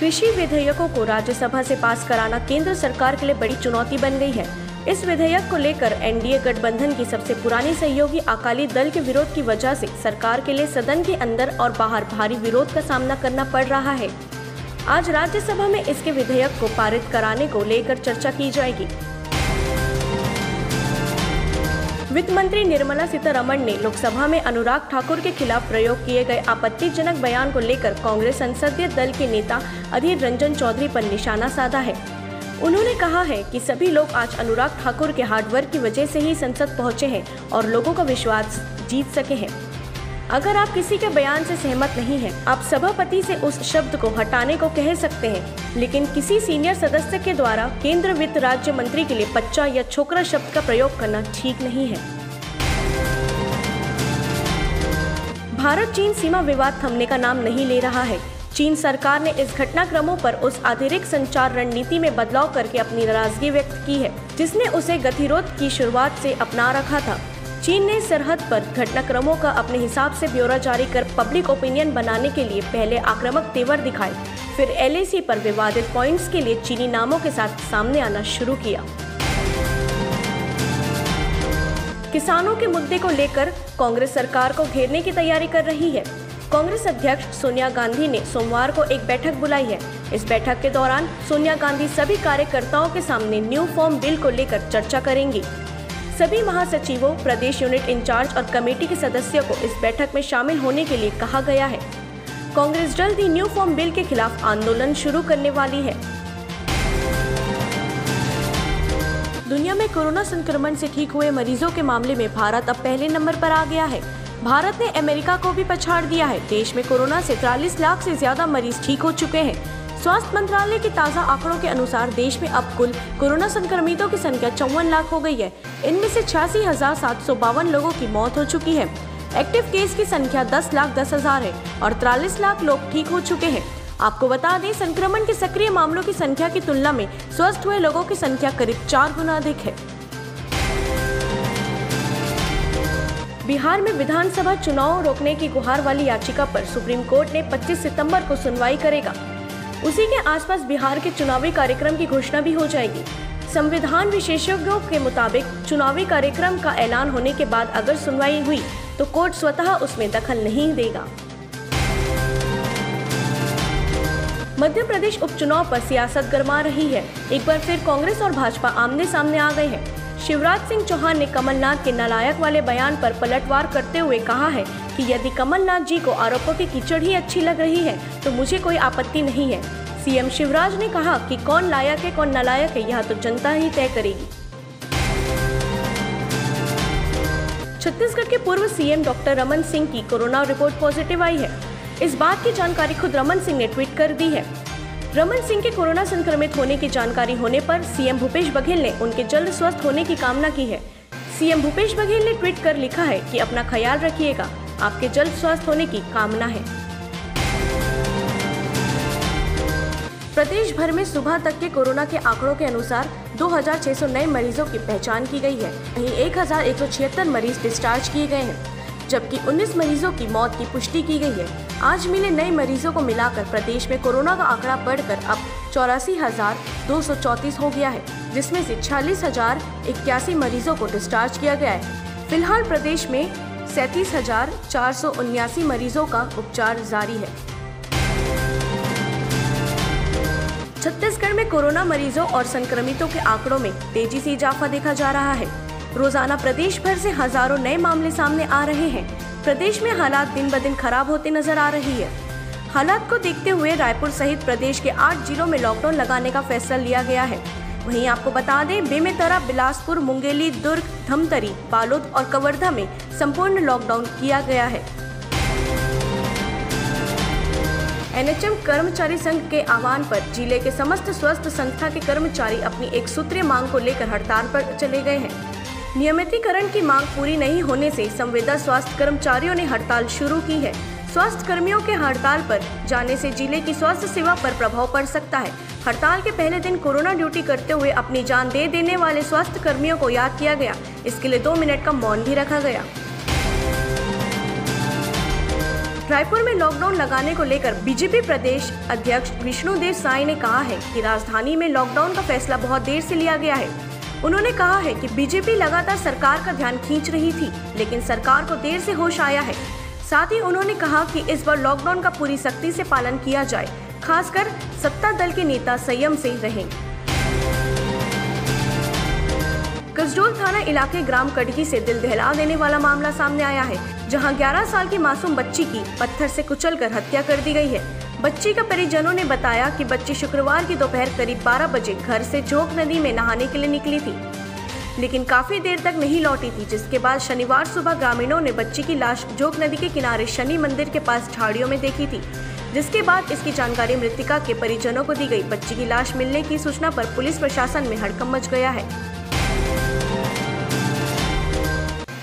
कृषि विधेयकों को राज्यसभा से पास कराना केंद्र सरकार के लिए बड़ी चुनौती बन गई है। इस विधेयक को लेकर एनडीए गठबंधन की सबसे पुरानी सहयोगी अकाली दल के विरोध की वजह से सरकार के लिए सदन के अंदर और बाहर भारी विरोध का सामना करना पड़ रहा है। आज राज्यसभा में इसके विधेयक को पारित कराने को लेकर चर्चा की जाएगी। वित्त मंत्री निर्मला सीतारमण ने लोकसभा में अनुराग ठाकुर के खिलाफ प्रयोग किए गए आपत्तिजनक बयान को लेकर कांग्रेस संसदीय दल के नेता अधीर रंजन चौधरी पर निशाना साधा है। उन्होंने कहा है कि सभी लोग आज अनुराग ठाकुर के हार्डवर्क की वजह से ही संसद पहुंचे हैं और लोगों का विश्वास जीत सके हैं। अगर आप किसी के बयान से सहमत नहीं हैं, आप सभापति से उस शब्द को हटाने को कह सकते हैं, लेकिन किसी सीनियर सदस्य के द्वारा केंद्र वित्त राज्य मंत्री के लिए बच्चा या छोकरा शब्द का प्रयोग करना ठीक नहीं है। भारत चीन सीमा विवाद थमने का नाम नहीं ले रहा है। चीन सरकार ने इस घटनाक्रमों पर उस अतिरिक्त संचार रणनीति में बदलाव करके अपनी नाराजगी व्यक्त की है, जिसने उसे गतिरोध की शुरुआत से अपना रखा था। चीन ने सरहद पर घटनाक्रमों का अपने हिसाब से ब्यौरा जारी कर पब्लिक ओपिनियन बनाने के लिए पहले आक्रामक तेवर दिखाए, फिर एलएसी पर विवादित पॉइंट्स के लिए चीनी नामों के साथ सामने आना शुरू किया। किसानों के मुद्दे को लेकर कांग्रेस सरकार को घेरने की तैयारी कर रही है। कांग्रेस अध्यक्ष सोनिया गांधी ने सोमवार को एक बैठक बुलाई है। इस बैठक के दौरान सोनिया गांधी सभी कार्यकर्ताओं के सामने न्यू फॉर्म बिल को लेकर चर्चा करेंगी। सभी महासचिवों, प्रदेश यूनिट इंचार्ज और कमेटी के सदस्यों को इस बैठक में शामिल होने के लिए कहा गया है। कांग्रेस जल्द ही न्यू फॉर्म बिल के खिलाफ आंदोलन शुरू करने वाली है। दुनिया में कोरोना संक्रमण से ठीक हुए मरीजों के मामले में भारत अब पहले नंबर पर आ गया है। भारत ने अमेरिका को भी पछाड़ दिया है। देश में कोरोना से 43 लाख से ज्यादा मरीज ठीक हो चुके हैं। स्वास्थ्य मंत्रालय के ताज़ा आंकड़ों के अनुसार देश में अब कुल कोरोना संक्रमितों की संख्या 54 लाख हो गई है। इनमें से 86,752 लोगों की मौत हो चुकी है। एक्टिव केस की संख्या 10,10,000 है और 43 लाख लोग ठीक हो चुके हैं। आपको बता दें, संक्रमण के सक्रिय मामलों की संख्या की तुलना में स्वस्थ हुए लोगों की संख्या करीब 4 गुना अधिक है। बिहार में विधानसभा चुनाव रोकने की गुहार वाली याचिका पर सुप्रीम कोर्ट ने 25 सितंबर को सुनवाई करेगा। उसी के आसपास बिहार के चुनावी कार्यक्रम की घोषणा भी हो जाएगी। संविधान विशेषज्ञों के मुताबिक चुनावी कार्यक्रम का ऐलान होने के बाद अगर सुनवाई हुई तो कोर्ट स्वतः उसमें दखल नहीं देगा। मध्य प्रदेश उपचुनाव पर सियासत गरमा रही है। एक बार फिर कांग्रेस और भाजपा आमने सामने आ गए हैं। शिवराज सिंह चौहान ने कमलनाथ के नालायक वाले बयान पर पलटवार करते हुए कहा है कि यदि कमलनाथ जी को आरोपों की कीचड़ ही अच्छी लग रही है तो मुझे कोई आपत्ति नहीं है। सीएम शिवराज ने कहा कि कौन लायक है कौन नालायक है यह तो जनता ही तय करेगी। छत्तीसगढ़ के पूर्व सीएम डॉक्टर रमन सिंह की कोरोना रिपोर्ट पॉजिटिव आई है। इस बात की जानकारी खुद रमन सिंह ने ट्वीट कर दी है। रमन सिंह के कोरोना संक्रमित होने की जानकारी होने पर सीएम भूपेश बघेल ने उनके जल्द स्वस्थ होने की कामना की है। सीएम भूपेश बघेल ने ट्वीट कर लिखा है कि अपना ख्याल रखिएगा, आपके जल्द स्वस्थ होने की कामना है। प्रदेश भर में सुबह तक के कोरोना के आंकड़ों के अनुसार 2600 नए मरीजों की पहचान की गई है। वहीं 1176 मरीज डिस्चार्ज किए गए हैं, जबकि 19 मरीजों की मौत की पुष्टि की गई है। आज मिले नए मरीजों को मिलाकर प्रदेश में कोरोना का आंकड़ा बढ़कर अब 84,234 हो गया है, जिसमें से 46,081 मरीजों को डिस्चार्ज किया गया है। फिलहाल प्रदेश में 37,479 मरीजों का उपचार जारी है। छत्तीसगढ़ में कोरोना मरीजों और संक्रमितों के आंकड़ों में तेजी से इजाफा देखा जा रहा है। रोजाना प्रदेश भर से हजारों नए मामले सामने आ रहे हैं। प्रदेश में हालात दिन ब दिन खराब होते नजर आ रही है। हालात को देखते हुए रायपुर सहित प्रदेश के 8 जिलों में लॉकडाउन लगाने का फैसला लिया गया है। वहीं आपको बता दें, बेमेतरा, बिलासपुर, मुंगेली, दुर्ग, धमतरी, बालोद और कवर्धा में संपूर्ण लॉकडाउन किया गया है। एनएचएम कर्मचारी संघ के आह्वान पर जिले के समस्त स्वास्थ्य संस्था के कर्मचारी अपनी एक सूत्रीय मांग को लेकर हड़ताल पर चले गए हैं। नियमितीकरण की मांग पूरी नहीं होने से संविदा स्वास्थ्य कर्मचारियों ने हड़ताल शुरू की है। स्वास्थ्य कर्मियों के हड़ताल पर जाने से जिले की स्वास्थ्य सेवा पर प्रभाव पड़ सकता है। हड़ताल के पहले दिन कोरोना ड्यूटी करते हुए अपनी जान दे देने वाले स्वास्थ्य कर्मियों को याद किया गया। इसके लिए 2 मिनट का मौन भी रखा गया। रायपुर में लॉकडाउन लगाने को लेकर बीजेपी प्रदेश अध्यक्ष विष्णुदेव साई ने कहा है कि राजधानी में लॉकडाउन का फैसला बहुत देर से लिया गया है। उन्होंने कहा है कि बीजेपी लगातार सरकार का ध्यान खींच रही थी, लेकिन सरकार को देर से होश आया है। साथ ही उन्होंने कहा कि इस बार लॉकडाउन का पूरी सख्ती से पालन किया जाए, खासकर सत्ता दल के नेता संयम से रहें। कसडोल थाना इलाके ग्राम कड़की से दिल दहला देने वाला मामला सामने आया है, जहां 11 साल की मासूम बच्ची की पत्थर से कुचलकर हत्या कर दी गई है। बच्ची का परिजनों ने बताया कि बच्ची शुक्रवार की दोपहर करीब 12 बजे घर से जोक नदी में नहाने के लिए निकली थी, लेकिन काफी देर तक नहीं लौटी थी, जिसके बाद शनिवार सुबह ग्रामीणों ने बच्ची की लाश जोक नदी के किनारे शनि मंदिर के पास झाड़ियों में देखी थी, जिसके बाद इसकी जानकारी मृतका के परिजनों को दी गई। बच्ची की लाश मिलने की सूचना पर पुलिस प्रशासन में हड़कंप मच गया है।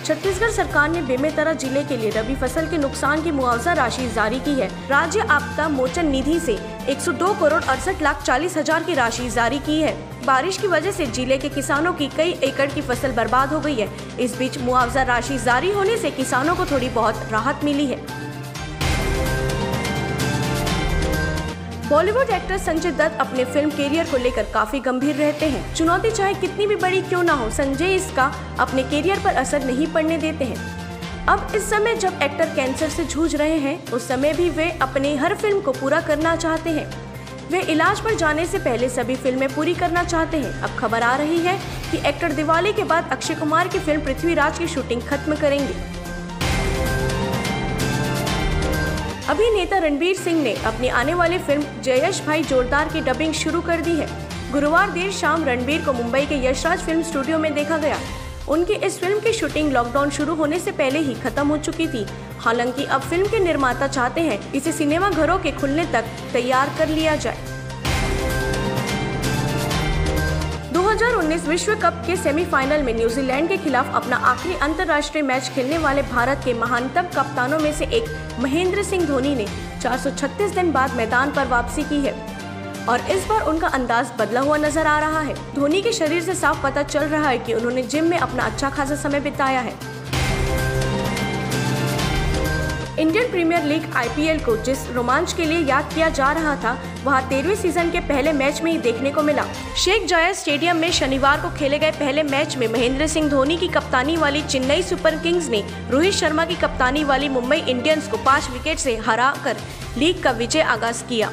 छत्तीसगढ़ सरकार ने बेमेतरा जिले के लिए रबी फसल के नुकसान की मुआवजा राशि जारी की है। राज्य आपदा मोचन निधि से 102 करोड़ 68,40,000 की राशि जारी की है। बारिश की वजह से जिले के किसानों की कई एकड़ की फसल बर्बाद हो गई है। इस बीच मुआवजा राशि जारी होने से किसानों को थोड़ी बहुत राहत मिली है। बॉलीवुड एक्टर संजय दत्त अपने फिल्म कैरियर को लेकर काफी गंभीर रहते हैं। चुनौती चाहे कितनी भी बड़ी क्यों ना हो, संजय इसका अपने कैरियर पर असर नहीं पड़ने देते हैं। अब इस समय जब एक्टर कैंसर से जूझ रहे हैं, उस समय भी वे अपने हर फिल्म को पूरा करना चाहते हैं। वे इलाज पर जाने से पहले सभी फिल्में पूरी करना चाहते हैं। अब खबर आ रही है कि एक्टर दिवाली के बाद अक्षय कुमार की फिल्म पृथ्वीराज की शूटिंग खत्म करेंगे। अभिनेता रणवीर सिंह ने अपनी आने वाली फिल्म जयेश भाई जोरदार की डबिंग शुरू कर दी है। गुरुवार देर शाम रणवीर को मुंबई के यशराज फिल्म स्टूडियो में देखा गया। उनकी इस फिल्म की शूटिंग लॉकडाउन शुरू होने से पहले ही खत्म हो चुकी थी। हालांकि अब फिल्म के निर्माता चाहते हैं इसे सिनेमा घरों के खुलने तक तैयार कर लिया जाए। 2019 विश्व कप के सेमीफाइनल में न्यूजीलैंड के खिलाफ अपना आखिरी अंतर्राष्ट्रीय मैच खेलने वाले भारत के महानतम कप्तानों में से एक महेंद्र सिंह धोनी ने 436 दिन बाद मैदान पर वापसी की है और इस बार उनका अंदाज बदला हुआ नजर आ रहा है। धोनी के शरीर से साफ पता चल रहा है कि उन्होंने जिम में अपना अच्छा खासा समय बिताया है। इंडियन प्रीमियर लीग IPL को जिस रोमांच के लिए याद किया जा रहा था, वह 13वें सीजन के पहले मैच में ही देखने को मिला। शेख जायद स्टेडियम में शनिवार को खेले गए पहले मैच में महेंद्र सिंह धोनी की कप्तानी वाली चेन्नई सुपर किंग्स ने रोहित शर्मा की कप्तानी वाली मुंबई इंडियंस को 5 विकेट से हराकर लीग का विजय आगाज किया।